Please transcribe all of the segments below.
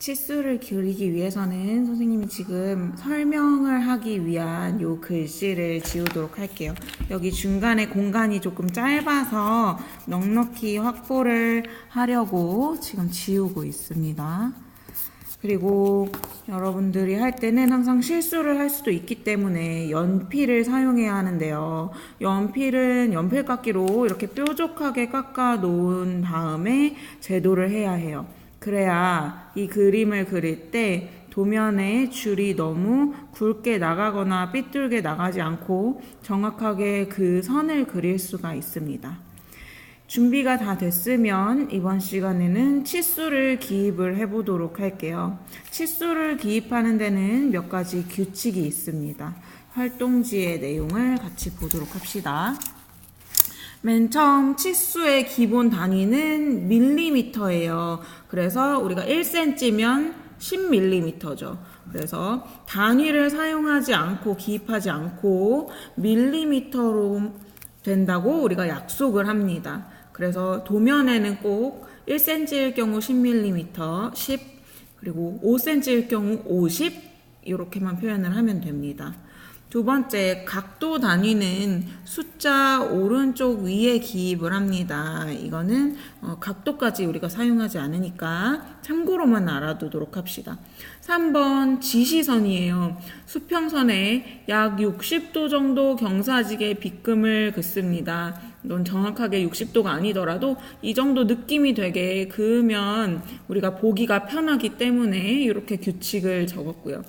치수를 그리기 위해서는 선생님이 지금 설명을 하기 위한 요 글씨를 지우도록 할게요. 여기 중간에 공간이 조금 짧아서 넉넉히 확보를 하려고 지금 지우고 있습니다. 그리고 여러분들이 할 때는 항상 실수를 할 수도 있기 때문에 연필을 사용해야 하는데요. 연필은 연필깎이로 이렇게 뾰족하게 깎아 놓은 다음에 제도를 해야 해요. 그래야 이 그림을 그릴 때 도면에 줄이 너무 굵게 나가거나 삐뚤게 나가지 않고 정확하게 그 선을 그릴 수가 있습니다. 준비가 다 됐으면 이번 시간에는 치수를 기입을 해보도록 할게요. 치수를 기입하는 데는 몇 가지 규칙이 있습니다. 활동지의 내용을 같이 보도록 합시다. 맨 처음 치수의 기본 단위는 밀리미터예요. 그래서 우리가 1cm면 10mm죠. 그래서 단위를 사용하지 않고 기입하지 않고 밀리미터로 된다고 우리가 약속을 합니다. 그래서 도면에는 꼭 1cm일 경우 10mm, 10, 그리고 5cm일 경우 50 이렇게만 표현을 하면 됩니다. 두 번째, 각도 단위는 숫자 오른쪽 위에 기입을 합니다. 이거는 각도까지 우리가 사용하지 않으니까 참고로만 알아두도록 합시다. 3번 지시선이에요. 수평선에 약 60도 정도 경사지게 빗금을 긋습니다. 이건 정확하게 60도가 아니더라도 이 정도 느낌이 되게 그으면 우리가 보기가 편하기 때문에 이렇게 규칙을 적었고요.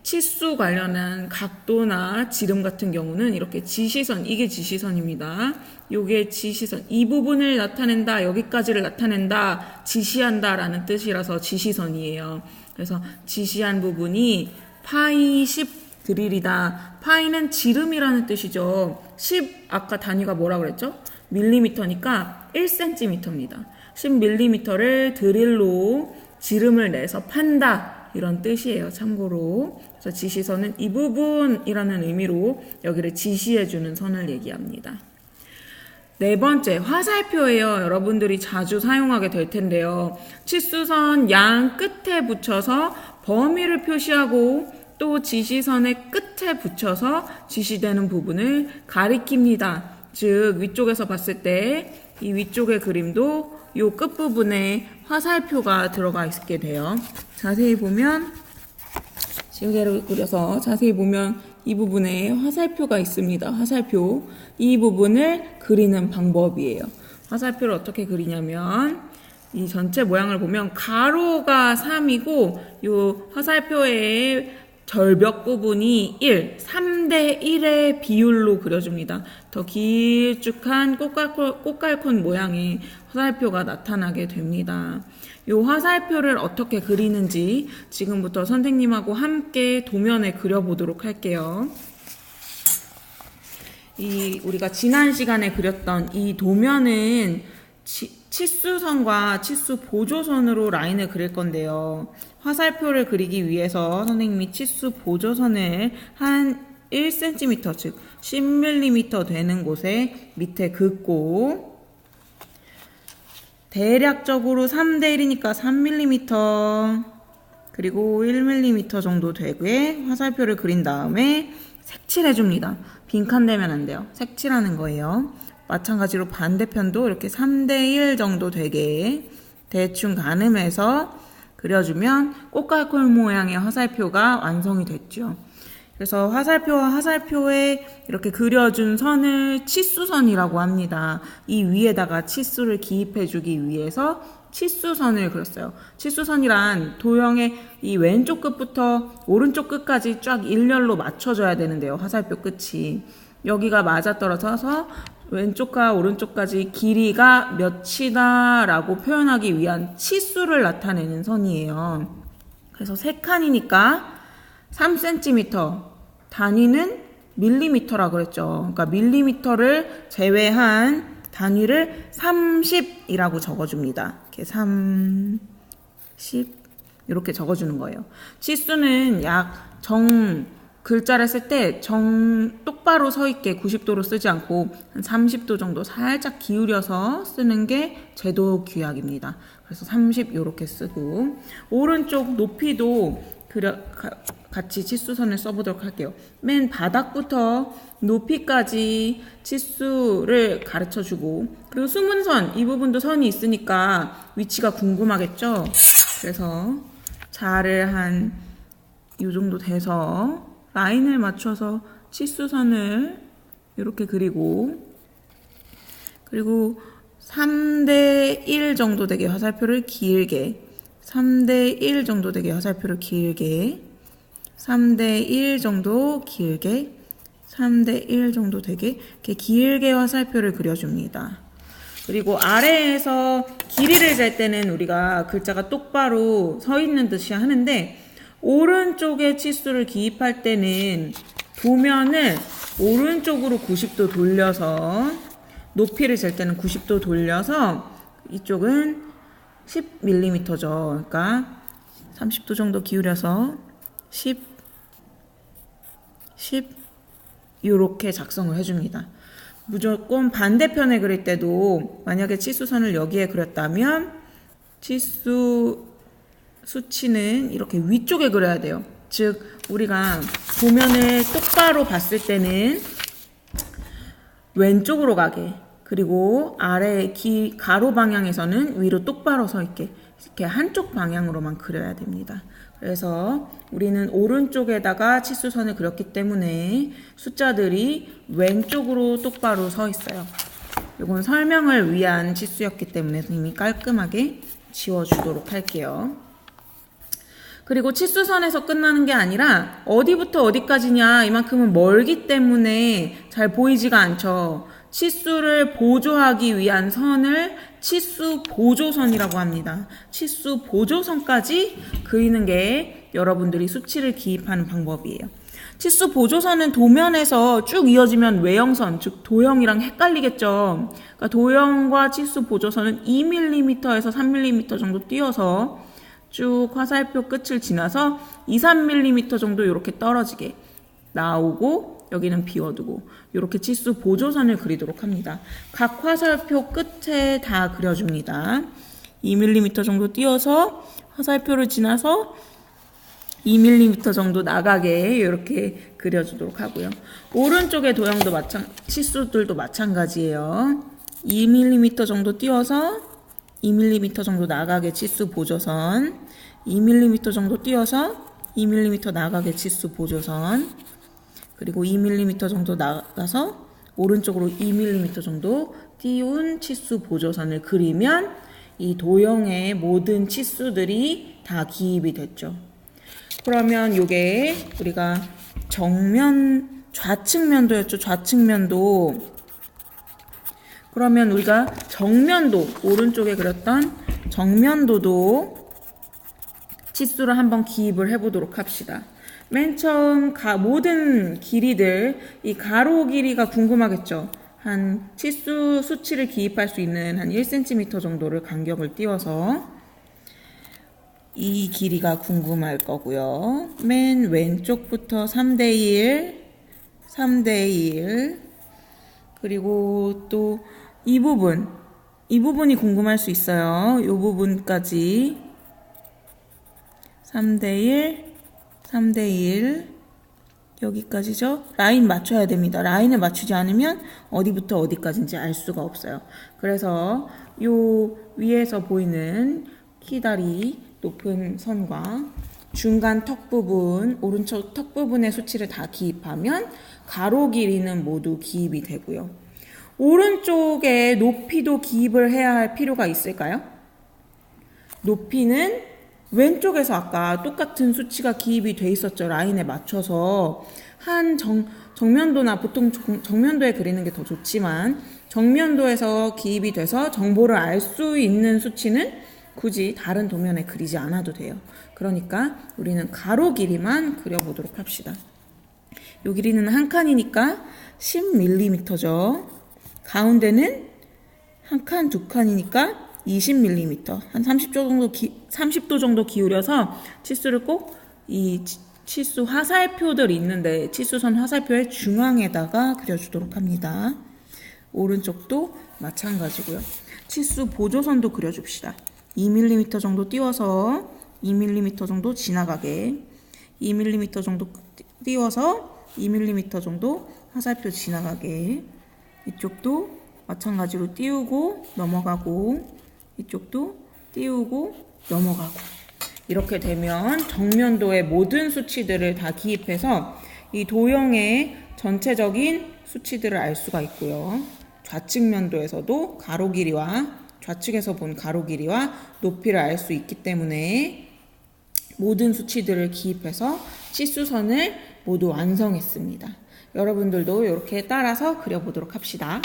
치수 관련한 각도나 지름 같은 경우는 이렇게 지시선, 이게 지시선입니다. 요게 지시선, 이 부분을 나타낸다, 여기까지를 나타낸다, 지시한다 라는 뜻이라서 지시선이에요. 그래서 지시한 부분이 파이 10 드릴이다. 파이는 지름이라는 뜻이죠. 10 아까 단위가 뭐라 그랬죠? 밀리미터니까 1cm입니다. 10mm를 드릴로 지름을 내서 판다. 이런 뜻이에요. 참고로. 그래서 지시선은 이 부분이라는 의미로 여기를 지시해주는 선을 얘기합니다. 네 번째, 화살표예요. 여러분들이 자주 사용하게 될 텐데요. 치수선 양 끝에 붙여서 범위를 표시하고 또 지시선의 끝에 붙여서 지시되는 부분을 가리킵니다. 즉, 위쪽에서 봤을 때 이 위쪽의 그림도 이 끝부분에 화살표가 들어가 있게 돼요. 자세히 보면 지우개로 그려서 자세히 보면 이 부분에 화살표가 있습니다. 화살표. 이 부분을 그리는 방법이에요. 화살표를 어떻게 그리냐면 이 전체 모양을 보면 가로가 3이고 이 화살표의 절벽 부분이 1, 3대 1의 비율로 그려줍니다. 더 길쭉한 꽃갈콘 모양의 화살표가 나타나게 됩니다. 이 화살표를 어떻게 그리는지 지금부터 선생님하고 함께 도면에 그려보도록 할게요. 우리가 지난 시간에 그렸던 이 도면은 치수선과 치수 보조선으로 라인을 그릴 건데요. 화살표를 그리기 위해서 선생님이 치수 보조선을 한 1cm, 즉 10mm 되는 곳에 밑에 긋고 대략적으로 3대 1이니까 3mm 그리고 1mm 정도 되게 화살표를 그린 다음에 색칠해줍니다. 빈칸 되면 안 돼요. 색칠하는 거예요. 마찬가지로 반대편도 이렇게 3대 1 정도 되게 대충 가늠해서 그려주면 꽃갈콘 모양의 화살표가 완성이 됐죠. 그래서 화살표와 화살표에 이렇게 그려준 선을 치수선이라고 합니다. 이 위에다가 치수를 기입해주기 위해서 치수선을 그렸어요. 치수선이란 도형의 이 왼쪽 끝부터 오른쪽 끝까지 쫙 일렬로 맞춰줘야 되는데요. 화살표 끝이. 여기가 맞아떨어져서 왼쪽과 오른쪽까지 길이가 몇이다 라고 표현하기 위한 치수를 나타내는 선이에요. 그래서 3칸이니까 3cm, 단위는 밀리미터라고 그랬죠. 그러니까 밀리미터를 제외한 단위를 30이라고 적어줍니다. 이렇게 30 이렇게 적어주는 거예요. 치수는 글자를 쓸 때 똑바로 서 있게 90도로 쓰지 않고 한 30도 정도 살짝 기울여서 쓰는 게 제도 규약입니다. 그래서 30 요렇게 쓰고, 오른쪽 높이도 같이 치수선을 써보도록 할게요. 맨 바닥부터 높이까지 치수를 가르쳐주고, 그리고 숨은 선, 이 부분도 선이 있으니까 위치가 궁금하겠죠? 그래서 자를 한 이 정도 돼서 라인을 맞춰서 치수선을 이렇게 그리고 3대 1 정도 되게 화살표를 길게 3대 1 정도 되게 화살표를 길게 3대 1 정도 길게 3대 1 정도 되게 이렇게 길게 화살표를 그려줍니다. 그리고 아래에서 길이를 잴 때는 우리가 글자가 똑바로 서 있는 듯이 하는데, 오른쪽에 치수를 기입할 때는 도면을 오른쪽으로 90도 돌려서, 높이를 잴 때는 90도 돌려서 이쪽은 10mm죠. 그러니까 30도 정도 기울여서 10 이렇게 작성을 해줍니다. 무조건 반대편에 그릴 때도 만약에 치수선을 여기에 그렸다면 치수 수치는 이렇게 위쪽에 그려야 돼요. 즉 우리가 도면을 똑바로 봤을 때는 왼쪽으로 가게, 그리고 아래 가로 방향에서는 위로 똑바로 서 있게, 이렇게 한쪽 방향으로만 그려야 됩니다. 그래서 우리는 오른쪽에다가 치수선을 그렸기 때문에 숫자들이 왼쪽으로 똑바로 서 있어요. 이건 설명을 위한 치수였기 때문에 선생님이 깔끔하게 지워주도록 할게요. 그리고 치수선에서 끝나는 게 아니라 어디부터 어디까지냐, 이만큼은 멀기 때문에 잘 보이지가 않죠. 치수를 보조하기 위한 선을 치수 보조선이라고 합니다. 치수 보조선까지 그리는 게 여러분들이 수치를 기입하는 방법이에요. 치수 보조선은 도면에서 쭉 이어지면 외형선, 즉 도형이랑 헷갈리겠죠. 그러니까 도형과 치수 보조선은 2mm에서 3mm 정도 띄어서 쭉 화살표 끝을 지나서 2, 3mm 정도 이렇게 떨어지게 나오고, 여기는 비워두고 이렇게 치수 보조선을 그리도록 합니다. 각 화살표 끝에 다 그려줍니다. 2mm 정도 띄어서 화살표를 지나서 2mm 정도 나가게 이렇게 그려주도록 하고요. 오른쪽의 도형도 치수들도 마찬가지예요. 2mm 정도 띄어서 2mm 정도 나가게 치수 보조선, 2mm 정도 띄어서 2mm 나가게 치수 보조선, 그리고 2mm 정도 나가서 오른쪽으로 2mm 정도 띄운 치수 보조선을 그리면 이 도형의 모든 치수들이 다 기입이 됐죠. 그러면 이게 우리가 좌측면도였죠. 좌측면도. 그러면 우리가 정면도, 오른쪽에 그렸던 정면도도 치수를 한번 기입을 해보도록 합시다. 맨 처음 모든 길이들, 이 가로 길이가 궁금하겠죠. 한 치수 수치를 기입할 수 있는 한 1cm 정도를 간격을 띄워서 이 길이가 궁금할 거고요. 맨 왼쪽부터 3대1, 3대1, 그리고 또 이 부분이 궁금할 수 있어요. 이 부분까지 3대1, 3대1, 여기까지죠. 라인 맞춰야 됩니다. 라인을 맞추지 않으면 어디부터 어디까지인지 알 수가 없어요. 그래서 요 위에서 보이는 키다리 높은 선과 중간 턱 부분, 오른쪽 턱 부분의 수치를 다 기입하면 가로 길이는 모두 기입이 되고요. 오른쪽에 높이도 기입을 해야 할 필요가 있을까요? 높이는 왼쪽에서 아까 똑같은 수치가 기입이 돼 있었죠. 라인에 맞춰서 한 정면도나 보통 정면도에 그리는 게 더 좋지만 정면도에서 기입이 돼서 정보를 알 수 있는 수치는 굳이 다른 도면에 그리지 않아도 돼요. 그러니까 우리는 가로 길이만 그려보도록 합시다. 요 길이는 한 칸이니까 10mm죠. 가운데는 한 칸, 두 칸이니까 20mm, 한 30도 정도 기울여서 치수를 꼭 이 치수 화살표들 있는데 치수선 화살표의 중앙에다가 그려주도록 합니다. 오른쪽도 마찬가지고요. 치수 보조선도 그려줍시다. 2mm 정도 띄워서 2mm 정도 지나가게, 2mm 정도 띄워서 2mm 정도 화살표 지나가게, 이쪽도 마찬가지로 띄우고 넘어가고, 이쪽도 띄우고 넘어가고. 이렇게 되면 정면도의 모든 수치들을 다 기입해서 이 도형의 전체적인 수치들을 알 수가 있고요. 좌측면도에서도 가로 길이와 좌측에서 본 가로 길이와 높이를 알 수 있기 때문에 모든 수치들을 기입해서 치수선을 모두 완성했습니다. 여러분들도 이렇게 따라서 그려보도록 합시다.